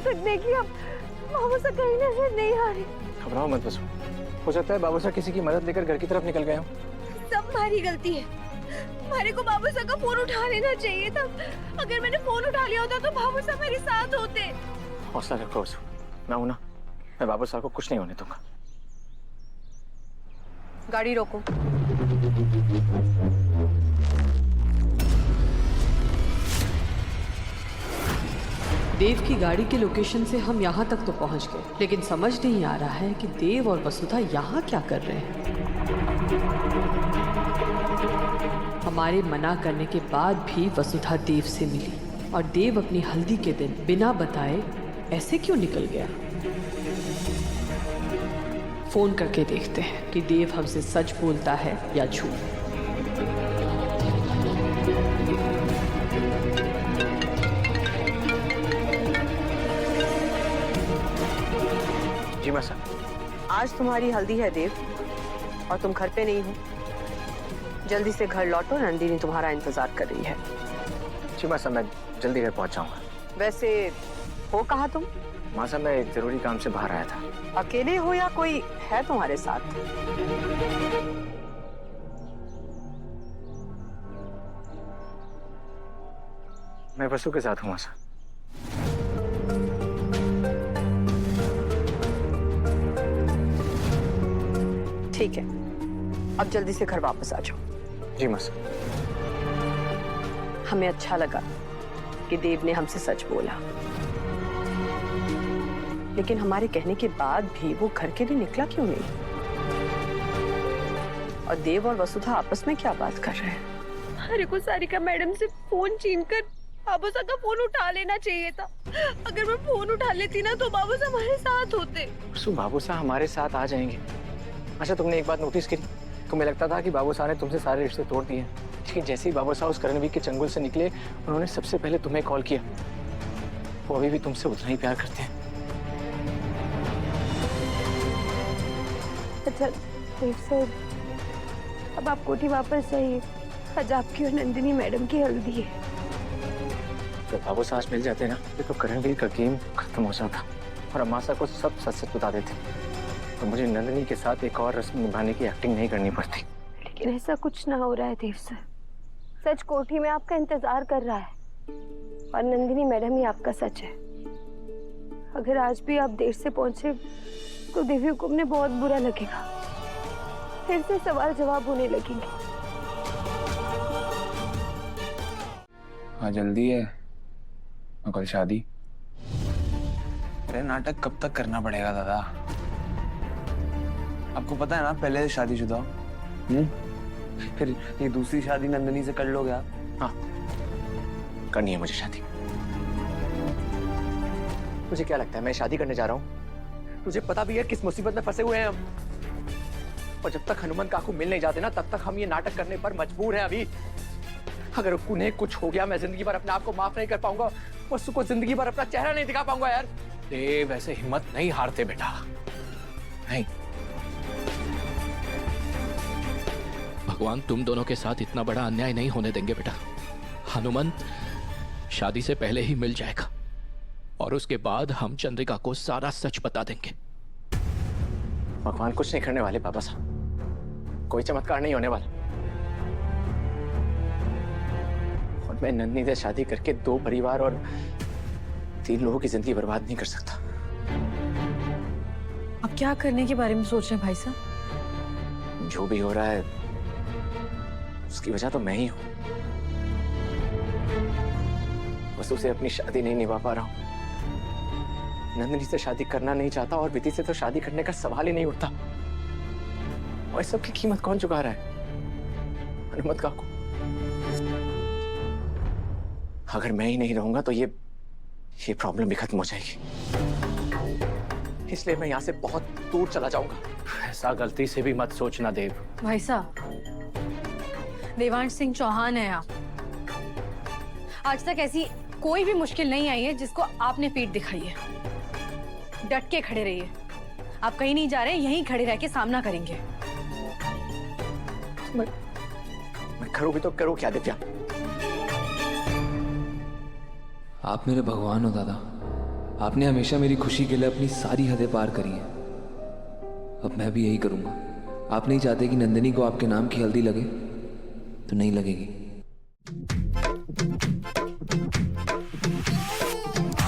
तक देखिए, अब बाबू साहब कहीं नजर नहीं आ रही। घबराओ मत बसु, हो सकता है बाबू साहब किसी की मदद लेकर घर की तरफ निकल गए हो। सब हमारी गलती है। हमारे को बाबू साहब का फोन उठा लेना चाहिए था। अगर मैंने फोन उठा लिया होता तो बाबू साहब मेरे साथ होते। हौसला रखो बसु, मैं हूं ना, मैं बाबू साहब को कुछ नहीं होने दूंगा। गाड़ी रोको। देव की गाड़ी के लोकेशन से हम यहाँ तक तो पहुँच गए, लेकिन समझ नहीं आ रहा है कि देव और वसुधा यहाँ क्या कर रहे हैं। हमारे मना करने के बाद भी वसुधा देव से मिली, और देव अपनी हल्दी के दिन बिना बताए ऐसे क्यों निकल गया। फोन करके देखते हैं कि देव हमसे सच बोलता है या झूठ। जी मां साहब। आज तुम्हारी हल्दी है देव, और तुम घर पे नहीं हो। जल्दी से घर लौटो, नंदिनी तुम्हारा इंतजार कर रही है। जी मां साहब, मैं जल्दी घर पहुंच जाऊंगा। वैसे हो कहाँ तुम? मां साहब, मैं एक जरूरी काम से बाहर आया था। अकेले हो या कोई है तुम्हारे साथ? मैं वसु के साथ हूँ मां साहब। ठीक है, अब जल्दी से घर वापस आ जाओ। जी मां साहब। हमें अच्छा लगा कि देव ने हमसे सच बोला, लेकिन हमारे कहने के बाद भी वो घर के लिए निकला क्यों नहीं? और देव और वसुधा आपस में क्या बात कर रहे हैं? हमारे को सारिका मैडम से फोन छीनकर बाबू साहब का फोन उठा लेना चाहिए था। अगर मैं फोन उठा लेती ना तो बाबू साहब हमारे साथ होते। वसु, बाबू साहब हमारे साथ आ जाएंगे। अच्छा, तुमने एक बात नोटिस करी? तुम्हें लगता था कि बाबू साहब ने तुमसे सारे रिश्ते तोड़ दिए, लेकिन जैसे ही बाबू साहब उस करणवीर के चंगुल से निकले, उन्होंने सबसे पहले तुम्हें कॉल किया। वो अभी भी तुमसे उतना ही प्यार करते हैं। अच्छा देव सर, अब आप कोठी वापस जाइए। आज आपकी और नंदिनी मैडम की हल्दी है। तो बाबू साहब मिल जाते ना, तो करणवीर का गेम खत्म हो जाता और अम्मा साहब को सब सच सच बता देते, तो मुझे नंदिनी के साथ एक और रस्म निभाने की एक्टिंग नहीं करनी पड़ती। लेकिन ऐसा कुछ ना हो रहा है देव सर। सच कोठी में आपका इंतजार कर रहा है, और नंदिनी मैडम ही आपका सच है। अगर आज भी आप देर से पहुंचे तो देवी हुकुम ने बहुत बुरा लगेगा। फिर से सवाल जवाब होने लगेंगे। हाँ, जल्दी है और कल शादी। अरे नाटक कब तक करना पड़ेगा दादा? आपको पता है ना, पहले से शादीशुदा हूं। फिर ये दूसरी शादी नंदिनी से कर लोगे आप? हाँ, करनी है मुझे शादी। मुझे क्या लगता है, मैं शादी करने जा रहा हूँ? तुझे पता भी है किस मुसीबत में फंसे हुए हैं हम, और जब तक हनुमान काकू मिल नहीं जाते ना, तब तक हम ये नाटक करने पर मजबूर हैं। अभी अगर उन्हें कुछ हो गया, मैं जिंदगी भर अपने आप को माफ नहीं कर पाऊंगा। वसु को जिंदगी भर अपना चेहरा नहीं दिखा पाऊंगा यार। देव, ऐसे हिम्मत नहीं हारते बेटा, नहीं। भगवान तुम दोनों के साथ इतना बड़ा अन्याय नहीं होने देंगे बेटा। हनुमंत शादी से पहले ही मिल जाएगा, और उसके बाद हम चंद्रिका को सारा सच बता देंगे। भगवान कुछ नहीं करने वाले बाबा साहब, कोई चमत्कार नहीं होने वाला। और मैं नंदिनी से शादी करके 2 परिवार और 3 लोगों की जिंदगी बर्बाद नहीं कर सकता। अब क्या करने के बारे में सोच रहे हैं भाई साहब? जो भी हो रहा है उसकी वजह तो मैं ही हूं। वसु से अपनी शादी नहीं निभा पा रहा हूं, नंदिनी से शादी करना नहीं चाहता, और विधि से तो शादी करने का सवाल ही नहीं उठता। और इस सब की कीमत कौन चुका रहा है? हनुमत काकू। अगर मैं ही नहीं रहूंगा तो ये प्रॉब्लम भी खत्म हो जाएगी, इसलिए मैं यहां से बहुत दूर चला जाऊंगा। ऐसा गलती से भी मत सोचना देव। भाई साहब, देवांश सिंह चौहान है आप। आज तक ऐसी कोई भी मुश्किल नहीं आई है जिसको आपने पीठ दिखाई है। डट के खड़े रहिए, आप कहीं नहीं जा रहे, यहीं खड़े रह के सामना करेंगे। मैं करूँ भी तो करूँ क्या दिव्या? आप मेरे भगवान हो दादा, आपने हमेशा मेरी खुशी के लिए अपनी सारी हदें पार करी हैं। अब मैं भी यही करूंगा। आप नहीं चाहते कि नंदिनी को आपके नाम की हल्दी लगे तो नहीं लगेगी।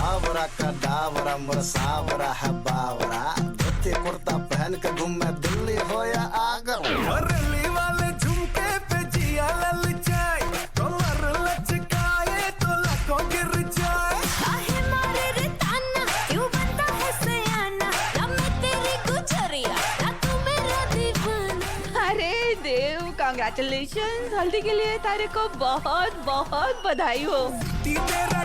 आवरा का डावरा मोर सावरा है बावरा, धोती कुर्ता पहन के घूमे दिल्ली हो या आगरा। दिल्ली वाले झुमके पे जिया ललचाए, कमर लचकाए तो लाखों गिर जाए। काहे मारे रे ताना, क्यों बनता है सयाना, ना मैं तेरी गुजरिया, ना तू मेरा दीवाना। अरे देव, कांग्रेचुलेशंस, हल्दी के लिए तारे को बहुत बहुत बधाई हो। तेरा